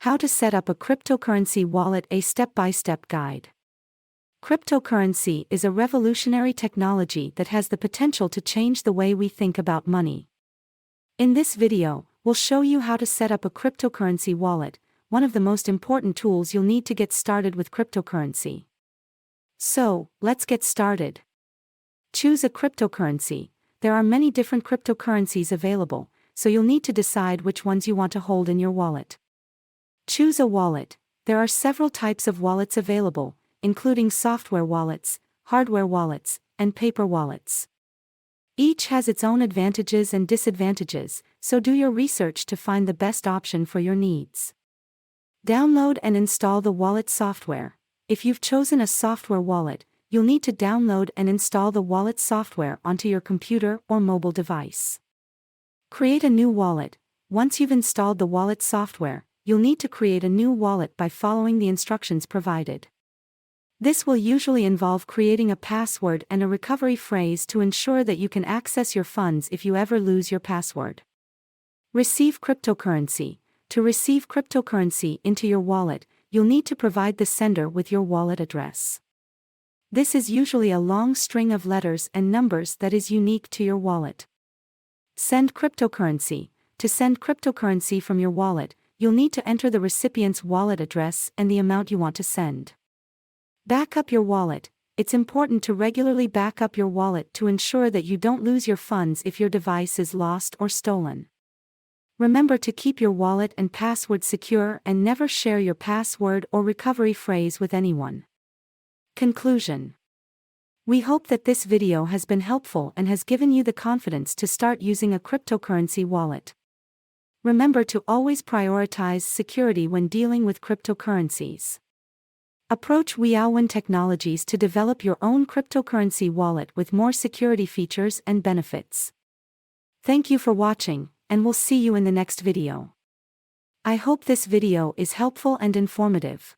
How to set up a cryptocurrency wallet, a step-by-step guide. Cryptocurrency is a revolutionary technology that has the potential to change the way we think about money. In this video, we'll show you how to set up a cryptocurrency wallet, one of the most important tools you'll need to get started with cryptocurrency. So, let's get started. Choose a cryptocurrency. There are many different cryptocurrencies available, so you'll need to decide which ones you want to hold in your wallet. Choose a wallet. There are several types of wallets available, including software wallets, hardware wallets, and paper wallets. Each has its own advantages and disadvantages, so do your research to find the best option for your needs. Download and install the wallet software. If you've chosen a software wallet, you'll need to download and install the wallet software onto your computer or mobile device. Create a new wallet. Once you've installed the wallet software, you'll need to create a new wallet by following the instructions provided. This will usually involve creating a password and a recovery phrase to ensure that you can access your funds if you ever lose your password. Receive cryptocurrency. To receive cryptocurrency into your wallet, you'll need to provide the sender with your wallet address. This is usually a long string of letters and numbers that is unique to your wallet. Send cryptocurrency. To send cryptocurrency from your wallet, you'll need to enter the recipient's wallet address and the amount you want to send. Back up your wallet. It's important to regularly back up your wallet to ensure that you don't lose your funds if your device is lost or stolen. Remember to keep your wallet and password secure and never share your password or recovery phrase with anyone. Conclusion. We hope that this video has been helpful and has given you the confidence to start using a cryptocurrency wallet. Remember to always prioritize security when dealing with cryptocurrencies. Approach WeAlwin Technologies to develop your own cryptocurrency wallet with more security features and benefits. Thank you for watching, and we'll see you in the next video. I hope this video is helpful and informative.